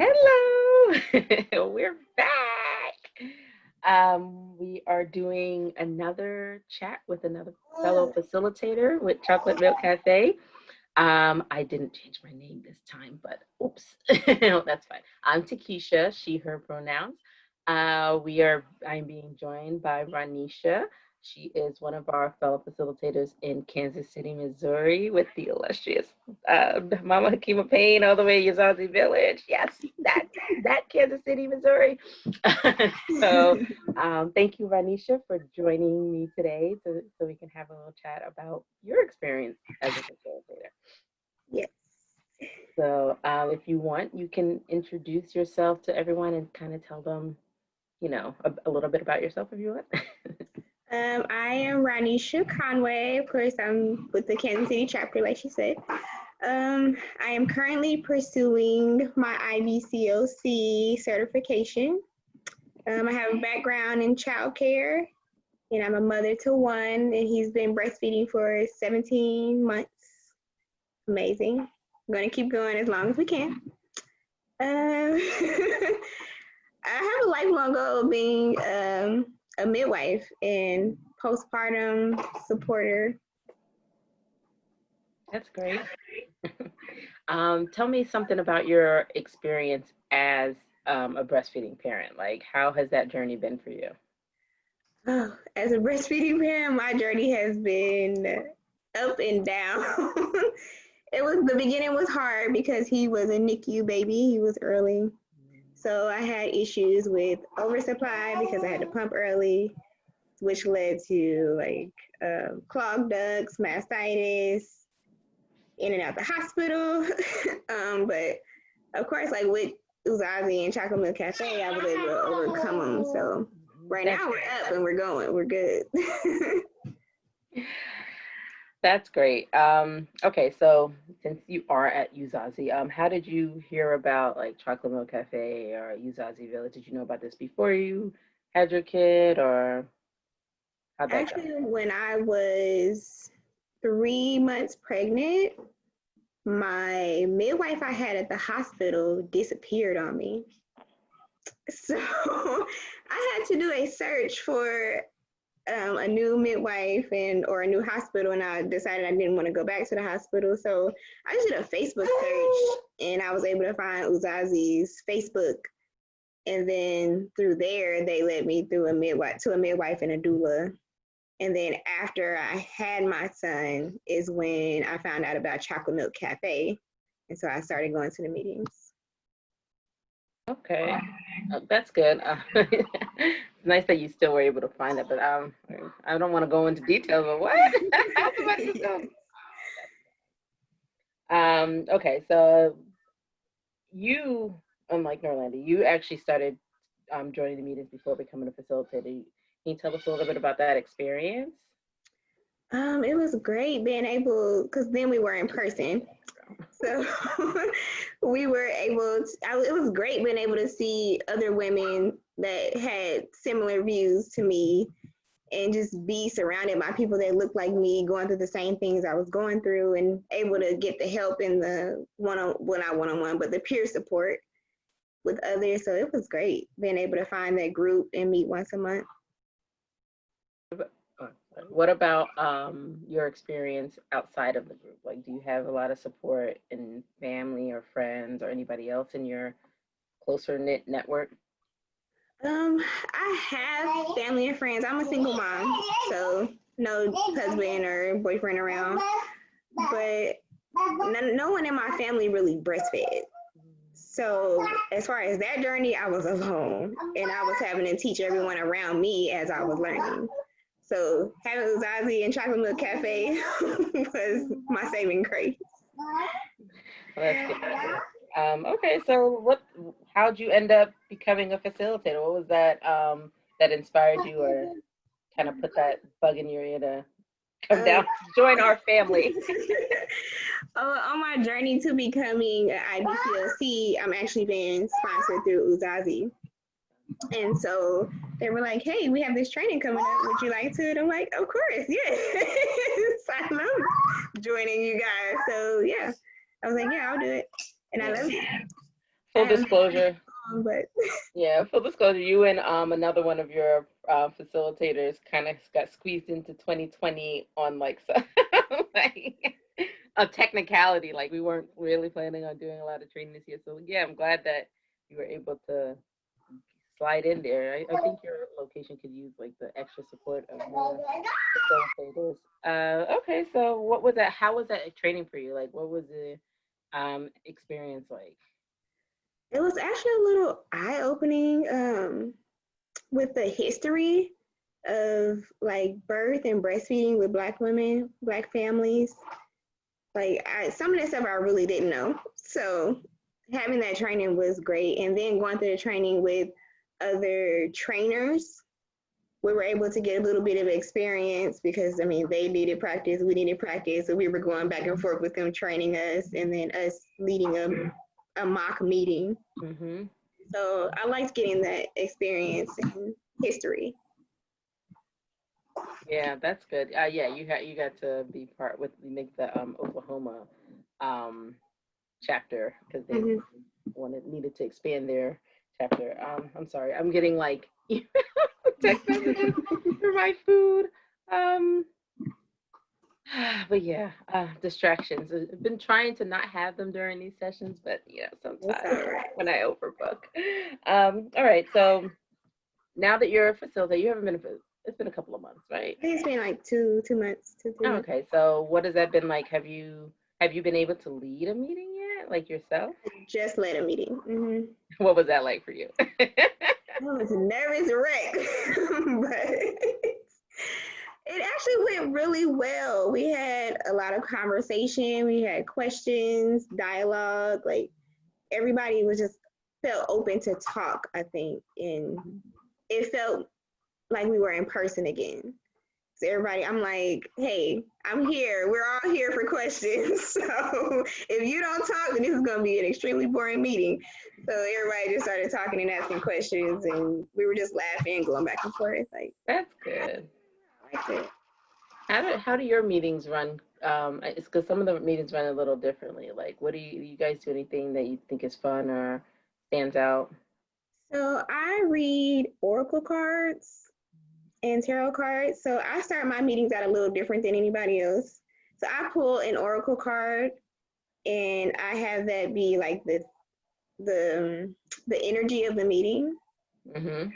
Hello, we're back. We are doing another chat with another fellow facilitator with Chocolate Milk Cafe. I didn't change my name this time, but oops, no, that's fine. I'm Takesha, she, her pronouns. I'm being joined by Ronisha. She is one of our fellow facilitators in Kansas City, Missouri, with the illustrious Mama Hakima Payne, all the way Yazazi Village. Yes, that Kansas City, Missouri. so thank you, Ronisha, for joining me today so we can have a little chat about your experience as a facilitator. Yes. So if you want, you can introduce yourself to everyone and kind of tell them, a little bit about yourself if you want. I am Ronisha Conway. Of course, I'm with the Kansas City chapter, like she said. I am currently pursuing my IBCOC certification. I have a background in childcare, and I'm a mother to one, and he's been breastfeeding for 17 months. Amazing. I'm going to keep going as long as we can. I have a lifelong goal of being a midwife and postpartum supporter. That's great. Tell me something about your experience as a breastfeeding parent. Like, how has that journey been for you? Oh, as a breastfeeding parent, my journey has been up and down. The beginning was hard because he was a NICU baby. He was early. So I had issues with oversupply because I had to pump early, which led to clogged ducts, mastitis, in and out the hospital. But of course, like with Uzazi and Chocolate Milk Cafe, I was able to overcome them. So right now we're up and we're going. We're good. That's great. Okay, so since you are at Uzazi, how did you hear about like Chocolate Milk Cafe or Uzazi Village? Did you know about this before you had your kid, or how'd that go? Actually, when I was 3 months pregnant, my midwife I had at the hospital disappeared on me. So I had to do a search for a new midwife or a new hospital, and I decided I didn't want to go back to the hospital. So I just did a Facebook search, and I was able to find Uzazi's Facebook. And then through there, they led me through a midwife and a doula. And then after I had my son is when I found out about Chocolate Milk Cafe. And so I started going to the meetings. Okay, that's good. It's nice that you still were able to find it, but I don't want to go into details of what. Okay, so you, unlike Norlanda, you actually started joining the meetings before becoming a facilitator. Can you tell us a little bit about that experience? It was great being able, because then we were in person. So we were able to, it was great being able to see other women that had similar views to me and just be surrounded by people that looked like me, going through the same things I was going through, and able to get the help in the not one-on-one, but the peer support with others. So it was great being able to find that group and meet once a month. What about your experience outside of the group? Like, do you have a lot of support in family or friends or anybody else in your closer knit network? I have family and friends. I'm a single mom, so no husband or boyfriend around. But no one in my family really breastfed. So as far as that journey, I was alone, and I was having to teach everyone around me as I was learning. So having Uzazi and Chocolate Milk Cafe was my saving grace. Well, that's good. Okay, so how'd you end up becoming a facilitator? What was that that inspired you, or kind of put that bug in your ear to come down, join our family? On my journey to becoming an IBCLC, I'm actually being sponsored through Uzazi. And so they were like, hey, we have this training coming up. Would you like to? And I'm like, of course, yeah. So I love joining you guys. So yeah, I was like, yeah, I'll do it. And I love it. Full disclosure. But Yeah, full disclosure, you and another one of your facilitators kind of got squeezed into 2020 on like so, like a technicality. Like we weren't really planning on doing a lot of training this year. So yeah, I'm glad that you were able to slide in there. I think your location could use like the extra support of more facilitators. Okay, so what was that? How was that training for you? Like, what was the experience like? it was actually a little eye-opening with the history of like birth and breastfeeding with Black women, Black families. Like some of that stuff I really didn't know. So having that training was great. And then going through the training with other trainers, we were able to get a little bit of experience because I mean they needed practice, we needed practice, so we were going back and forth with them training us, and then us leading a mock meeting. Mm-hmm. So I liked getting that experience in history. Yeah, that's good. Yeah, you got to be part with make the Oklahoma um chapter because they Mm-hmm. needed to expand their chapter. I'm sorry, I'm getting like text messages for my food. Um, but yeah, distractions. I've been trying to not have them during these sessions, but you know, It's sometimes all right. when I overbook. All right, so now that you're a facilitator, you haven't been. It's been a couple of months, right? I think it's been like 2 months, 3 months. Okay, so what has that been like? Have you been able to lead a meeting yet, like yourself? Just led a meeting. Mm-hmm. What was that like for you? I was a nervous wreck, but it actually went really well. We had a lot of conversation. We had questions, dialogue. Like everybody was just felt open to talk, I think. And it felt like we were in person again. So everybody, I'm like, hey, I'm here. We're all here for questions. So if you don't talk, then this is going to be an extremely boring meeting. So everybody just started talking and asking questions, and we were just laughing, going back and forth. Like, That's good. I liked it. How do your meetings run? It's because some of the meetings run a little differently. Like, what do you guys do anything that you think is fun or stands out? So I read oracle cards and tarot cards. So I start my meetings out a little different than anybody else. So I pull an oracle card and I have that be like the the energy of the meeting. Mm-hmm.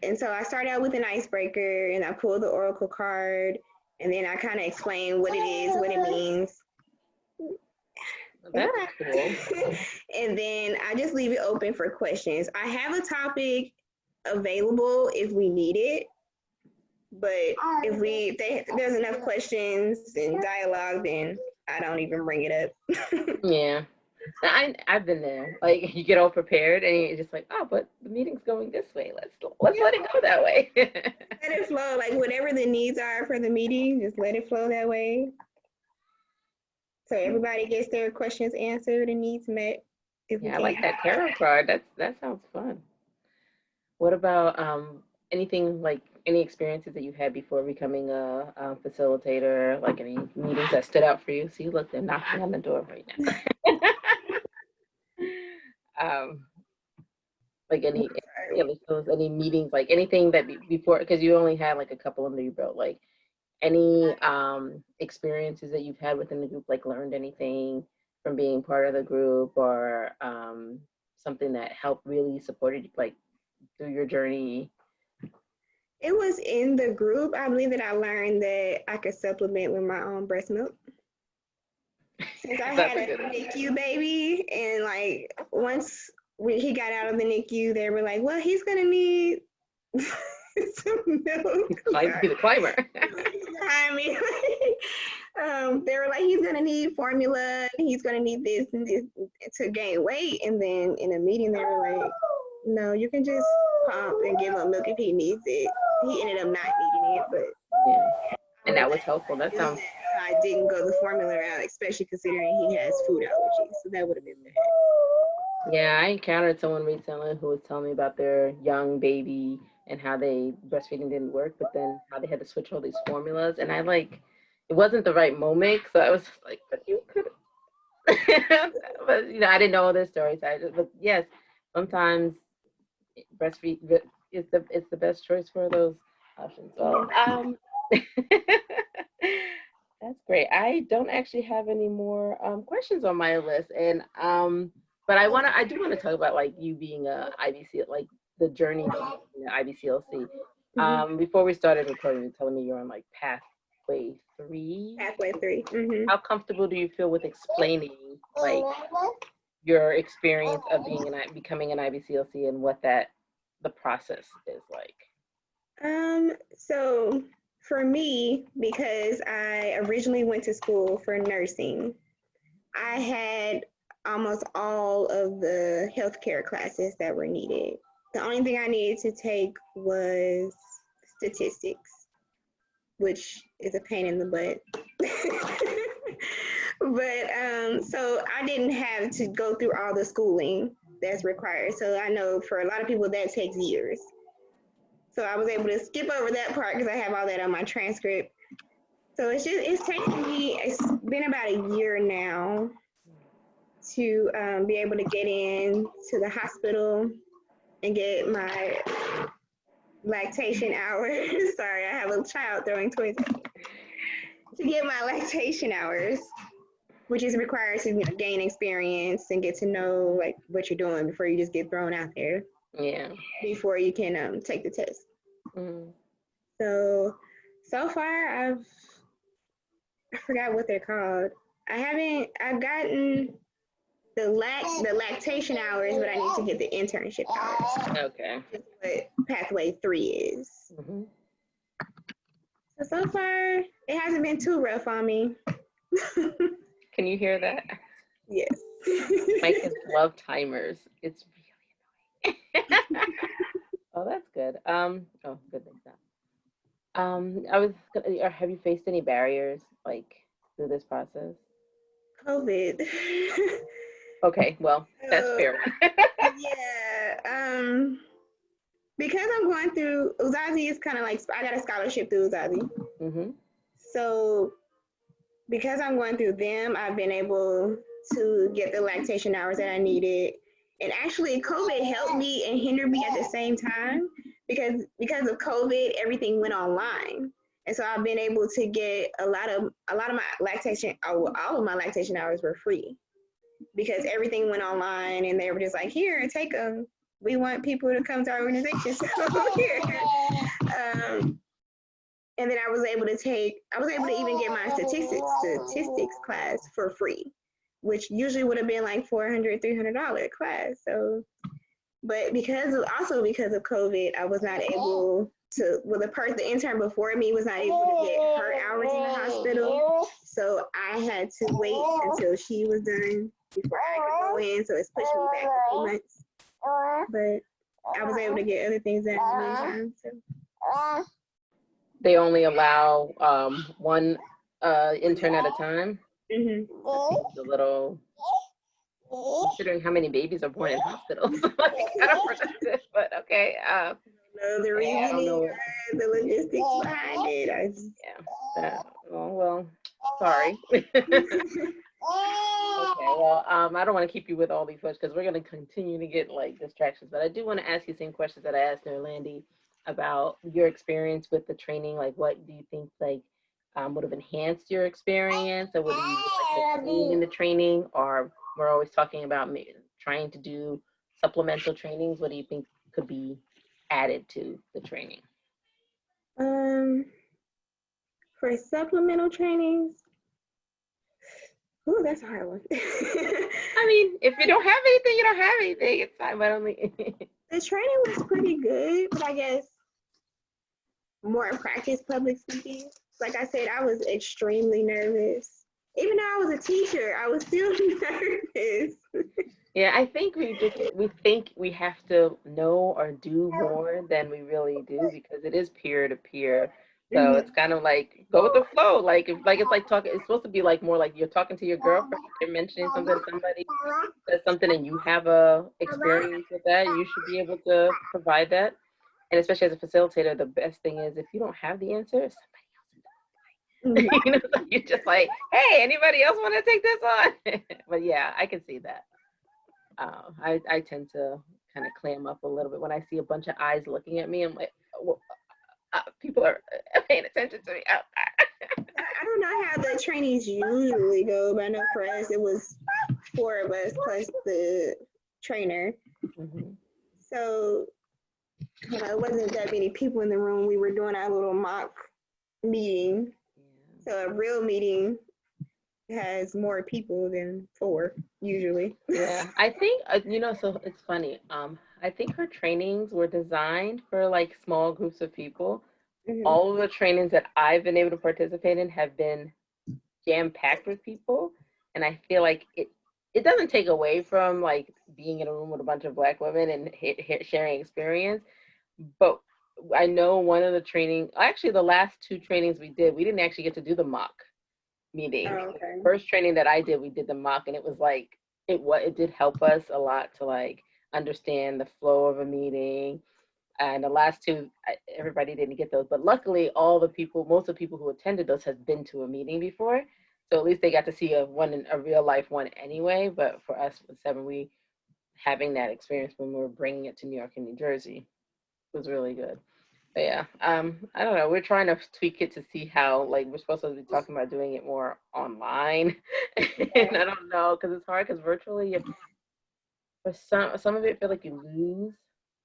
And so I start out with an icebreaker and I pull the oracle card and then I kind of explain what it is, what it means. That's cool. And then I just leave it open for questions. I have a topic available if we need it, but if there's enough questions and dialogue, then I don't even bring it up. Yeah. I've been there. Like you get all prepared and you're just like, oh, but the meeting's going this way. Let's let it go that way. Let it flow. Like whatever the needs are for the meeting, just let it flow that way. So everybody gets their questions answered and needs met. If we Yeah, I can. like that tarot card. That sounds fun. What about anything like any experiences that you had before becoming a facilitator? Like any meetings that stood out for you? See, look, they're knocking on the door right now. um, like any meetings, like anything that before, because you only had like a couple under your belt. Like any experiences that you've had within the group, like learned anything from being part of the group, or something that helped really supported you, like through your journey. It was in the group, I believe, that I learned that I could supplement with my own breast milk. Since I That's had a a good one. NICU baby, and like once he got out of the NICU, they were like, "Well, he's gonna need some milk." He's a climber. Behind me, they were like, "He's gonna need formula, and he's gonna need this and this to gain weight." And then in a meeting, they were like, "No, you can just pump and give him milk if he needs it." He ended up not needing it, but Yeah. And that was helpful. That sounds. I didn't go the formula route, especially considering he has food allergies. So that would have been bad. Yeah, I encountered someone recently who was telling me about their young baby and how they breastfeeding didn't work, but then how they had to switch all these formulas. And I like, it wasn't the right moment, so I was like, but you could. But I didn't know all this story. So but yes, sometimes breastfeed is the best choice for those options. Well, that's great. I don't actually have any more questions on my list, and but I do want to talk about like you being a IBC, like the journey of being an IBCLC. Before we started recording, you were telling me you're on like pathway 3. Pathway 3. Mm-hmm. How comfortable do you feel with explaining like your experience of becoming an IBCLC and what the process is like? So for me, because I originally went to school for nursing, I had almost all of the healthcare classes that were needed. The only thing I needed to take was statistics, which is a pain in the butt. But so I didn't have to go through all the schooling that's required. So I know for a lot of people that takes years. So I was able to skip over that part because I have all that on my transcript. So it's taken me, it's been about a year now to be able to get in to the hospital and get my lactation hours. Sorry, I have a child throwing toys at me. To get my lactation hours, which is required to gain experience and get to know like what you're doing before you just get thrown out there. Yeah. Before you can take the test. Mm-hmm. So far I forgot what they're called. I've gotten the lactation hours, but I need to get the internship hours. Okay. That's what pathway 3 is. Mm-hmm. So far it hasn't been too rough on me. Can you hear that? Yes. My kids love timers. It's really annoying. Oh, that's good. Oh, good thing that. Have you faced any barriers like through this process? COVID. Okay, well, that's fair. Yeah. Because I'm going through Uzazi is kind of like I got a scholarship through Uzazi. Mm-hmm. So because I'm going through them, I've been able to get the lactation hours that I needed. And actually, COVID helped me and hindered me at the same time because of COVID, everything went online, and so I've been able to get a lot of my lactation. All of my lactation hours were free because everything went online, and they were just like, "Here, take them. We want people to come to our organization." So here. And then I was able to even get my statistics class for free, which usually would have been like $400, $300 class. So, but because of COVID, I was not able to. Well, the intern before me was not able to get her hours in the hospital, so I had to wait until she was done before I could go in. So it's pushed me back a few months, but I was able to get other things done in the meantime. So. They only allow one intern at a time. Mm-hmm. It's a little, considering how many babies are born in hospitals, like, kind of productive, but okay. The reasoning, the logistics behind it. Yeah. Well, sorry. Okay, well, I don't want to keep you with all these questions because we're going to continue to get like distractions, but I do want to ask you the same questions that I asked Nerlandi about your experience with the training. Like, what do you think like would have enhanced your experience, or what do you like in the training? Or we're always talking about trying to do supplemental trainings. What do you think could be added to the training? For supplemental trainings, ooh, that's a hard one. I mean, if you don't have anything, you don't have anything. It's fine, but only the training was pretty good, but I guess more practice public speaking. Like I said, I was extremely nervous. Even though I was a teacher, I was still nervous. Yeah, I think we think we have to know or do more than we really do because it is peer to peer. So it's kind of like go with the flow. Like it's like talking. It's supposed to be like more like you're talking to your girlfriend. You're mentioning something to somebody, says something, and you have a experience with that. You should be able to provide that. And especially as a facilitator, the best thing is if you don't have the answer, somebody else. You know, so you're just like, hey, anybody else want to take this on? But yeah, I can see that. I tend to kind of clam up a little bit when I see a bunch of eyes looking at me. I'm like, well, people are paying attention to me. I don't know how the trainings usually go, but I know for us it was 4 of us plus the trainer. Mm-hmm. So it wasn't that many people in the room. We were doing our little mock meeting. Yeah. So a real meeting has more people than 4 usually. Yeah, I think so it's funny. I think her trainings were designed for like small groups of people. Mm-hmm. All of the trainings that I've been able to participate in have been jam packed with people, and I feel like it doesn't take away from like being in a room with a bunch of Black women and sharing experience, but I know one of the actually the last 2 trainings we didn't actually get to do the mock meeting. Oh, okay. First training that I did, we did the mock, and it was like it did help us a lot to like understand the flow of a meeting. And the last 2, everybody didn't get those, but luckily most of the people who attended those has been to a meeting before, so at least they got to see a real life one anyway. But for us with 7, we having that experience when we were bringing it to New York and New Jersey was really good. But yeah, I don't know. We're trying to tweak it to see how, like, we're supposed to be talking about doing it more online, and I don't know because it's hard because virtually, for some of it, feel like you lose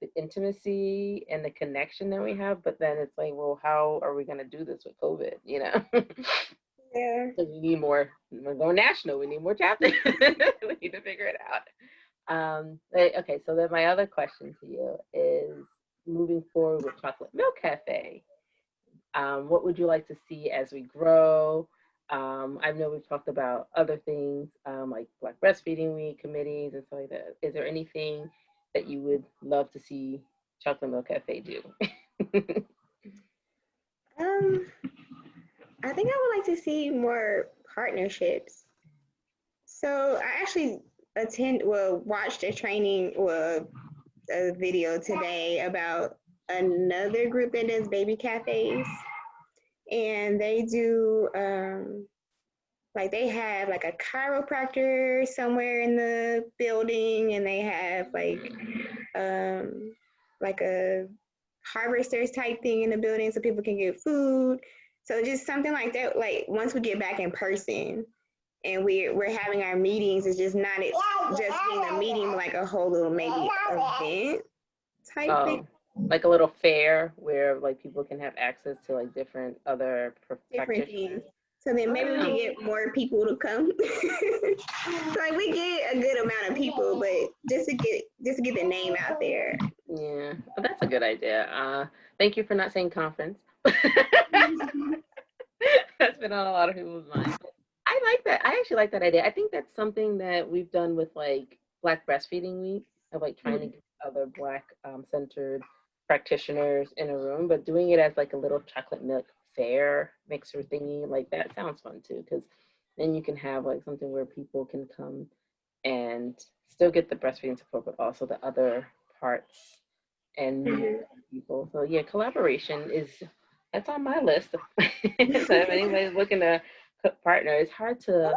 the intimacy and the connection that we have. But then it's like, well, how are we going to do this with COVID? Yeah. So we need more. We're going national. We need more chapters. We need to figure it out. Okay, so then my other question to you is moving forward with Chocolate Milk Cafe. What would you like to see as we grow? I know we've talked about other things like Black Breastfeeding Week committees and stuff like that. Is there anything that you would love to see Chocolate Milk Cafe do? Um, I think I would like to see more partnerships. So I actually watched a video today about another group that does baby cafes, and they do like they have like a chiropractor somewhere in the building, and they have like a harvesters type thing in the building so people can get food. So just something like that. Like once we get back in person and we're having our meetings, it's just not just being a meeting, but like a whole little maybe event type thing. Like a little fair where like people can have access to like different other Different practitioners. things. So then maybe we can get more people to come. So like we get a good amount of people, but just to get the name out there. Yeah, that's a good idea. Thank you for not saying conference. That's been on a lot of people's minds. I like that. I actually like that idea. I think that's something that we've done with like Black Breastfeeding Week, of like trying to get other Black centered practitioners in a room, but doing it as like a little chocolate milk fair mixer thingy, like that sounds fun too, because then you can have like something where people can come and still get the breastfeeding support, but also the other parts and people. So yeah, collaboration that's on my list. So if anybody's looking to partner, it's hard to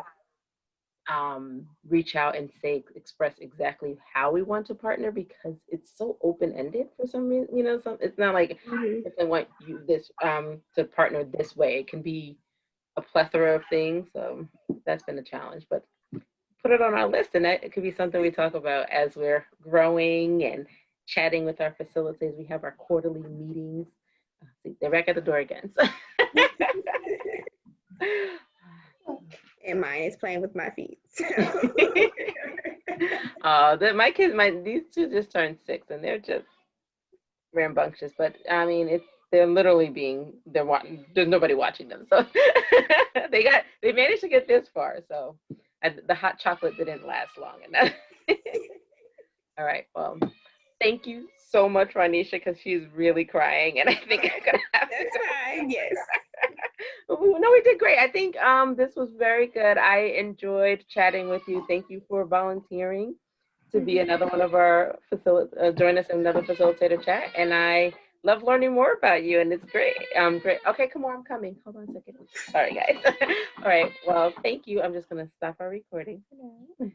reach out and express exactly how we want to partner because it's so open-ended for some reason. It's not like if I want you this to partner this way. It can be a plethora of things. So that's been a challenge, but put it on our list, and that it could be something we talk about as we're growing and chatting with our facilitators. We have our quarterly meetings. See, they're back at the door again. So. And mine is playing with my feet. So. These 2 just turned 6, and they're just rambunctious. But I mean, there's nobody watching them, so they managed to get this far. So the hot chocolate didn't last long enough. All right, well, thank you so much, Ronisha, because she's really crying, and I think I'm gonna have to. That's fine. Yes. No, we did great. I think this was very good. I enjoyed chatting with you. Thank you for volunteering to be another one of our join us in another facilitator chat. And I love learning more about you, and it's great. Great. Okay, come on, I'm coming. Hold on a second. Sorry, guys. All right. Well, thank you. I'm just gonna stop our recording for now.